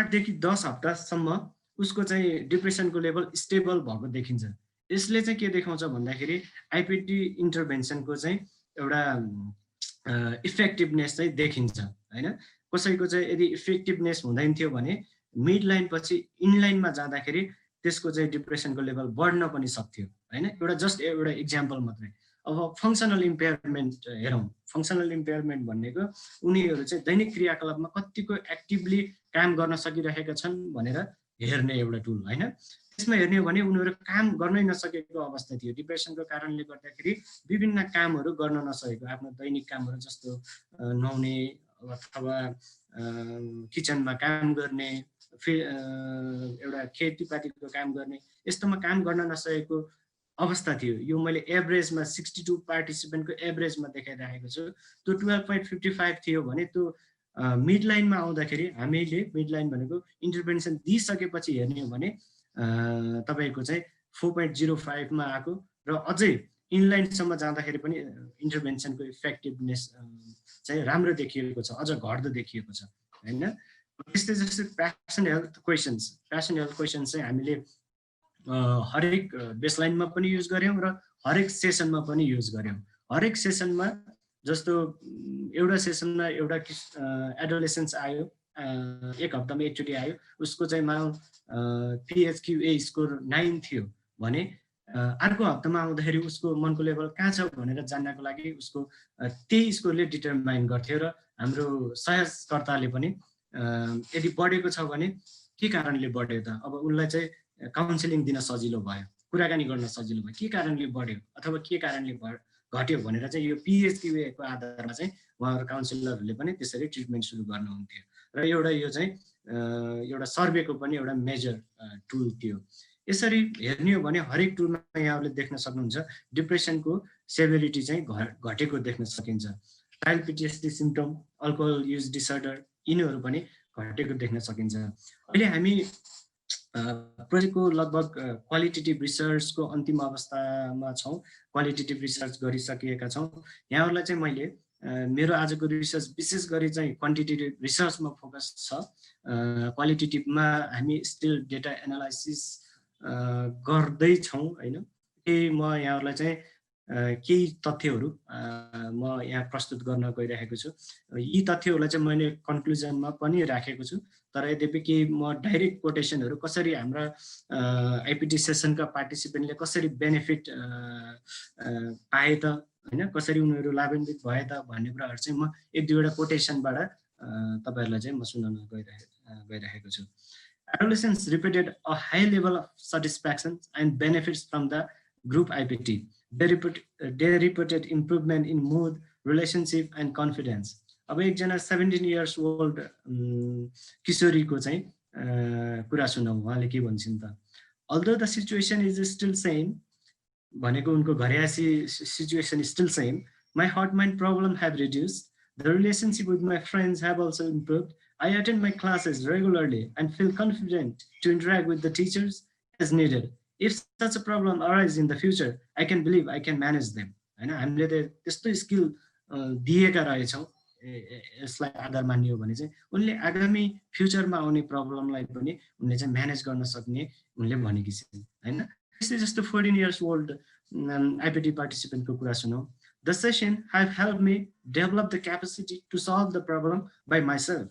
देखि 10 हप्तासम्म उसको चाहिँ डिप्रेसनको लेभल स्टेबल भएको देखिन्छ। यसले चाहिँ के देखाउँछ भन्दाखेरि आइपिटी इन्टरभेन्सनको चाहिँ एउटा इफेक्टिभनेस चाहिँ देखिन्छ हैन। कसैको चाहिँ यदि इफेक्टिभनेस हुँदैन थियो भने मिड लाइन पछि इनलाइनमा जाँदाखेरि त्यसको चाहिँ डिप्रेसनको लेभल बढ्न पनि सक्थ्यो हैन। एउटा इक्जाम्पल मात्रै। अब फङ्सनल इम्पेयरमेन्ट हेरौँ। फङ्सनल इम्पेयरमेन्ट भनेको उनीहरू चाहिँ दैनिक क्रियाकलापमा कतिको एक्टिभली काम गर्न सकिरहेका छन् भनेर हेर्ने एउटा टुल हैन। त्यसमा हेर्ने हो भने उनीहरू काम गर्नै नसकेको अवस्था थियो। डिप्रेसनको कारणले गर्दाखेरि विभिन्न कामहरू गर्न नसकेको, आफ्नो दैनिक कामहरू जस्तो नुहाउने अथवा किचनमा काम गर्ने, एउटा खेतीपातीको काम गर्ने, यस्तोमा काम गर्न नसकेको अवस्था थियो। यो मैले एभरेजमा 62 पार्टिसिपेन्टको एभरेजमा देखाइरहेको छु। त्यो 12.55 थियो भने त्यो मिड लाइनमा आउँदाखेरि हामीले मिड लाइन भनेको इन्टरभेन्सन दिइसकेपछि हेर्ने हो भने तपाईको चाहिँ 4.05 मा आएको र अझै इनलाइनसम्म जाँदाखेरि पनि इन्टरभेन्सनको इफेक्टिभनेस चाहिँ राम्रो देखिएको छ, अझ घट्दो देखिएको छ हैन। त्यस्तै जस्तै प्यासन हेल्थ क्वेसन्स चाहिँ हामीले हरेक बेसलाइनमा पनि युज गर्यौं र हरेक सेसनमा पनि युज गर्यौं। हरेक सेसनमा जस्तो एउटा सेसनमा एउटा एडोलेसेन्स आयो, एक हप्तामा एकचोटि आयो, उसको चाहिँ PHQA स्कोर 9 थियो भने अर्को हप्तामा आउँदाखेरि उसको मनको लेभल कहाँ छ भनेर जान्नको लागि उसको त्यही स्कोरले डिटरमाइन गर्थ्यो र हाम्रो सहयोगकर्ताले पनि यदि बढेको छ भने के कारणले बढ्यो त, अब उनलाई चाहिँ काउन्सिलिङ दिन सजिलो भयो, कुराकानी गर्न सजिलो भयो, के कारणले बढ्यो अथवा के कारणले घट्यो भनेर चाहिँ यो PHQA को आधारमा चाहिँ उहाँहरू काउन्सिलरहरूले पनि त्यसरी ट्रिटमेन्ट सुरु गर्नुहुन्थ्यो। र यो चाहिँ एउटा सर्वेको पनि एउटा मेजर टुल थियो। यसरी हेर्ने हो भने हरेक टुलमा यहाँहरूले देख्न सक्नुहुन्छ डिप्रेसनको सेभरिटी चाहिँ घटेको देख्न सकिन्छ। Child PTSD symptom, alcohol use disorder, यिनीहरू पनि घटेको देख्न सकिन्छ। अहिले हामी प्रोजेक्टको लगभग क्वालिटेटिभ रिसर्चको अन्तिम अवस्थामा छौँ। क्वालिटेटिभ रिसर्च गरिसकेका छौँ। यहाँहरूलाई चाहिँ मैले मेरो आजको रिसर्च विशेष गरी चाहिँ क्वान्टिटेटिभ रिसर्चमा फोकस छ। क्वालिटेटिभमा हामी स्टिल डेटा एनालाइसिस गर्दैछौँ हैन। केही म यहाँहरूलाई चाहिँ केही तथ्यहरू म यहाँ प्रस्तुत गर्न गइरहेको छु। यी तथ्यहरूलाई चाहिँ मैले कन्क्लुजनमा पनि राखेको छु, तर यद्यपि केही म डाइरेक्ट कोटेसनहरू कसरी हाम्रा आइपिटी सेसनका पार्टिसिपेन्टले कसरी बेनिफिट पाए त हैन, कसरी उनीहरू लाभान्वित भए त भन्ने कुराहरू चाहिँ म एक दुईवटा कोटेसनबाट तपाईहरुलाई चाहिँ म सुनाउन गइरहेको छु। Adolescents reported a high level of satisfaction and benefits from the group IPT. They reported improvement in mood, relationship and confidence. अब एकजना 17 years old किशोरीको चाहिँ कुरा सुनौं, उहाँले के भन्छन् त। Although the situation is still same, भनेको उनको घरयासी situation is still same, my heart mind problem have reduced. The relationship with my friends have also improved. I attend my classes regularly and feel confident to interact with the teachers as needed. If such a problem arises in the future, I can believe I can manage them. हैन, हामीले त्यस्तो skill दिएका रहेछौं यसलाई आधार मानियो भने चाहिँ उनले आगामी फ्युचरमा आउने प्रब्लमलाई पनि उनले चाहिँ म्यानेज गर्न सक्ने उनले भनेकी छिन् हैन। त्यस्तै जस्तो 14 years old IPT पार्टिसिपेन्टको कुरा सुनौ। The session have helped me develop the capacity to solve the problem by myself,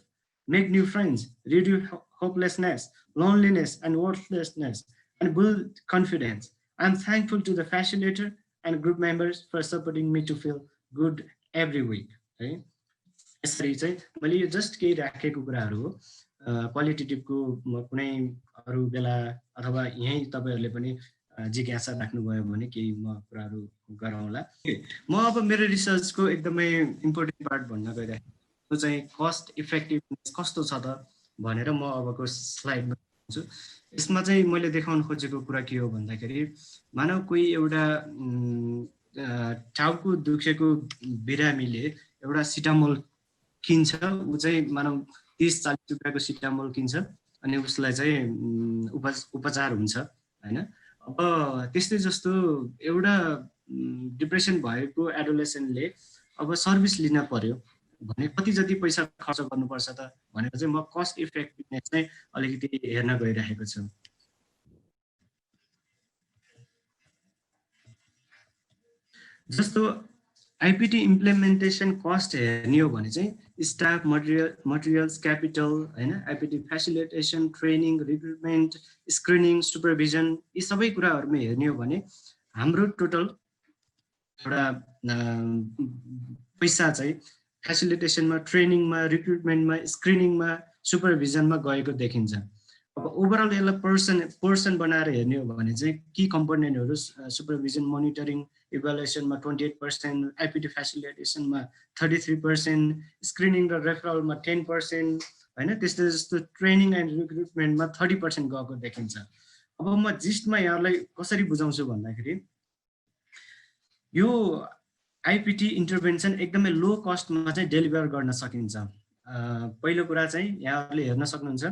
make new friends, reduce hopelessness, loneliness, and worthlessness, and build confidence. I'm thankful to the facilitator and group members for supporting me to feel good every week. है यसरी चाहिँ मैले यो just केही राखेको कुराहरू हो। क्वालिटेटिभको कुनै अरू बेला अथवा यहीँ तपाईँहरूले पनि जिज्ञासा राख्नुभयो भने केही म कुराहरू गरौँला। म अब मेरो रिसर्चको एकदमै इम्पोर्टेन्ट पार्ट भन्न गइरहेको त्यो चाहिँ कस्ट इफेक्टिभनेस कस्तो छ त भनेर म अबको स्लाइडमा छु। यसमा चाहिँ मैले देखाउन खोजेको कुरा के हो भन्दाखेरि मानव कोही एउटा टाउको दुखेको बिरामीले एउटा सिटामोल किन्छ, ऊ चाहिँ मानव 30-40 रुपियाँको सिटामोल किन्छ अनि उसलाई चाहिँ उपचार हुन्छ हैन। अब त्यस्तै जस्तो एउटा डिप्रेसन भएको एडोलेसेन्टले अब सर्भिस लिन पर्यो भने कति जति पैसा खर्च गर्नुपर्छ त भनेर चाहिँ म कस्ट इफेक्टिभनेस चाहिँ अलिकति हेर्न गइरहेको छु। जस्तो आइपिटी इम्प्लिमेन्टेसन कस्ट हेर्ने हो भने चाहिँ स्टाफ मटेरियल्स क्यापिटल हैन, IPT facilitation training recruitment screening supervision यी सबै कुराहरुमा हेर्ने हो भने हाम्रो टोटल एउटा पैसा चाहिँ फेसिलिटेसनमा ट्रेनिङमा रिक्रुटमेन्टमा स्क्रिनिङमा सुपरभिजनमा गएको देखिन्छ। अब ओभरअल यसलाई पर्सन बनाएर हेर्ने हो भने चाहिँ की कम्पोनेन्टहरु सुपरभिजन मोनिटरिङ इभ्यालुएसनमा 28%, आइपिटी फेसिलिटेसनमा 33%, स्क्रिनिङ र रेफरलमा 10% हैन, त्यस्तै जस्तो ट्रेनिङ एन्ड रिक्रुटमेन्टमा 30% गएको देखिन्छ। अब म जिस्टमा यहाँलाई कसरी बुझाउँछु भन्दाखेरि यो आइपिटी इन्टरभेन्सन एकदमै लो कस्टमा चाहिँ डेलिभर गर्न सकिन्छ। पहिलो कुरा चाहिँ यहाँले हेर्न सक्नुहुन्छ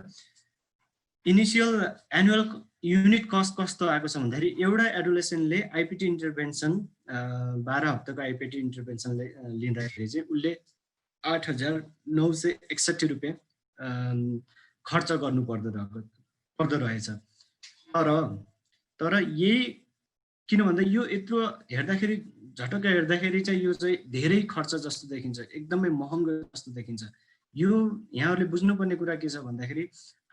इनिशियल एनुअल युनिट कस्ट कस्तो आएको छ भन्दाखेरि एउटा एडोलेसेन्टले आइपिटी इन्टरभेन्सन 12 हप्ताको आइपिटी इन्टरभेन्सन लिँदाखेरि चाहिँ उसले 8,961 रुपियाँ खर्च गर्नु पर्दो रहेछ। तर यही किन भन्दा यो यत्रो हेर्दाखेरि झटक्क हेर्दाखेरि चाहिँ यो चाहिँ धेरै खर्च जस्तो देखिन्छ, एकदमै महँगो जस्तो देखिन्छ। यो यहाँहरुले बुझ्नुपर्ने कुरा के छ भन्दाखेरि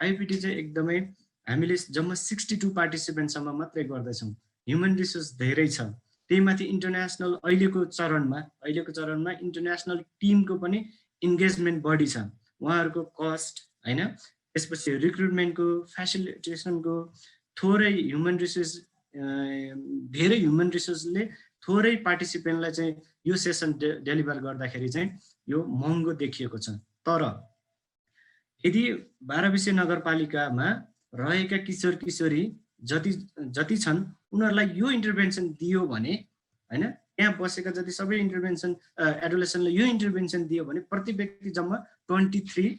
आइपिटी चाहिँ एकदमै हामीले जम्मा 62 पार्टिसिपेन्टसम्म मात्रै गर्दैछौँ। ह्युमन रिसोर्स धेरै छ, त्यहीमाथि इन्टरनेसनल अहिलेको चरणमा इन्टरनेसनल टिमको पनि इन्गेजमेन्ट बढी छ। उहाँहरूको कस्ट हैन, त्यसपछि रिक्रुटमेन्टको फेसिलिटेसनको थोरै ह्युमन रिसोर्स धेरै ह्युमन रिसोर्सले थोरै पार्टिसिपेन्टलाई चाहिँ यो सेसन डेलिभर गर्दाखेरि चाहिँ यो महँगो देखिएको छ। तर यदि 12 विषय नगरपालिकामा रहेका किशोर किशोरी जति छन् उनीहरूलाई यो इन्टरभेन्सन दियो भने हैन, यहाँ बसेका जति सबै इन्टरभेन्सन एडोलेसेन्टले यो इन्टरभेन्सन दियो भने प्रति व्यक्ति जम्मा 23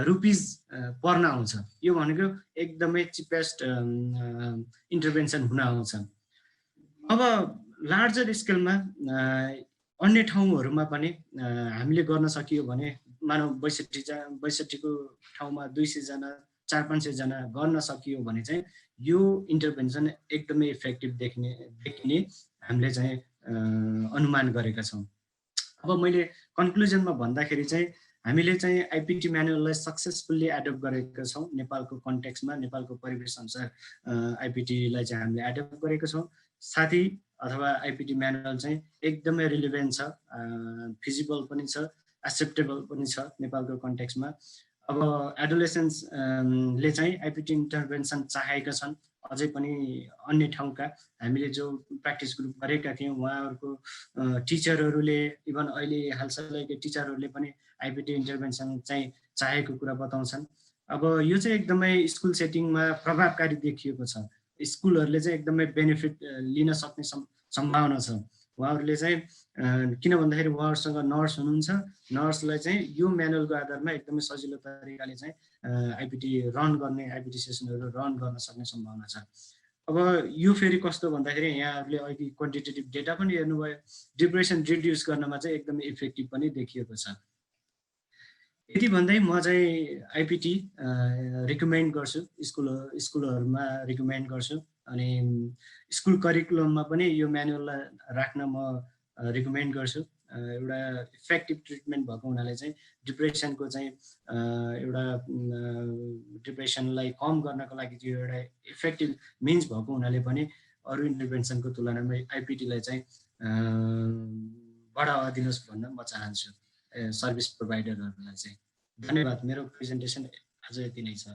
रुपीज पर्न आउँछ। यो भनेको एकदमै चिपेस्ट इन्टरभेन्सन हुन आउँछ। अब लार्जर स्केलमा अन्य ठाउँहरुमा पनि हामीले गर्न सकियो भने मानव 62 को ठाउँमा 200 जना 400-500 जना गर्न सकियो भने चाहिँ यो इन्टरभेन्सन एकदमै इफेक्टिभ देखिने हामीले चाहिँ अनुमान गरेका छौँ। अब मैले कन्क्लुजनमा भन्दाखेरि चाहिँ हामीले चाहिँ आइपिटी म्यानुअललाई सक्सेसफुल्ली एडप्ट गरेका छौँ। नेपालको कन्टेक्स्टमा नेपालको परिवेश अनुसार आइपिटीलाई चाहिँ हामीले एडप्ट गरेका छौँ। साथै अथवा आइपिटी म्यानुअल चाहिँ एकदमै रिलेभेन्ट छ, फिजिबल पनि छ, एक्सेप्टेबल पनि छ नेपालको कन्टेक्स्टमा। अब एडोलेसेन्सले चाहिँ आइपिटी इन्टरभेन्सन चाहेका छन्। अझै पनि अन्य ठाउँका हामीले जो प्र्याक्टिस ग्रुप गरेका थियौँ उहाँहरूको टिचरहरूले इभन अहिले हालसालैको टिचरहरूले पनि आइपिटी इन्टरभेन्सन चाहिँ चाहेको कुरा बताउँछन्। अब यो चाहिँ एकदमै स्कुल सेटिङमा प्रभावकारी देखिएको छ। स्कुलहरूले चाहिँ एकदमै बेनिफिट लिन सक्ने सम्भावना छ। उहाँहरूले चाहिँ किन भन्दाखेरि उहाँहरूसँग नर्स हुनुहुन्छ, नर्सलाई चाहिँ यो म्यानुअलको आधारमा एकदमै सजिलो तरिकाले चाहिँ आइपिटी आइपिटी सेसनहरू रन गर्न सक्ने सम्भावना छ। अब यो फेरि कस्तो भन्दाखेरि यहाँहरूले अहिले क्वान्टिटेटिभ डेटा पनि हेर्नुभयो, डिप्रेसन रिड्युस गर्नमा चाहिँ एकदमै इफेक्टिभ पनि देखिएको छ। यति भन्दै म चाहिँ आइपिटी रिकमेन्ड गर्छु, स्कुलहरूमा रिकमेन्ड गर्छु। अनि स्कुल करिकुलममा पनि यो म्यानुअललाई राख्न म रिकमेन्ड गर्छु। एउटा इफेक्टिभ ट्रिटमेन्ट भएको हुनाले चाहिँ डिप्रेसनको चाहिँ एउटा डिप्रेसनलाई कम गर्नको लागि त्यो एउटा इफेक्टिभ मिन्स भएको हुनाले पनि अरू इन्टरभेन्सनको तुलनामा आइपिटीलाई चाहिँ बढावा दिनुहोस् भन्न म चाहन्छु सर्भिस प्रोभाइडरहरूलाई चाहिँ। धन्यवाद। मेरो प्रेजेन्टेसन आज यति नै छ।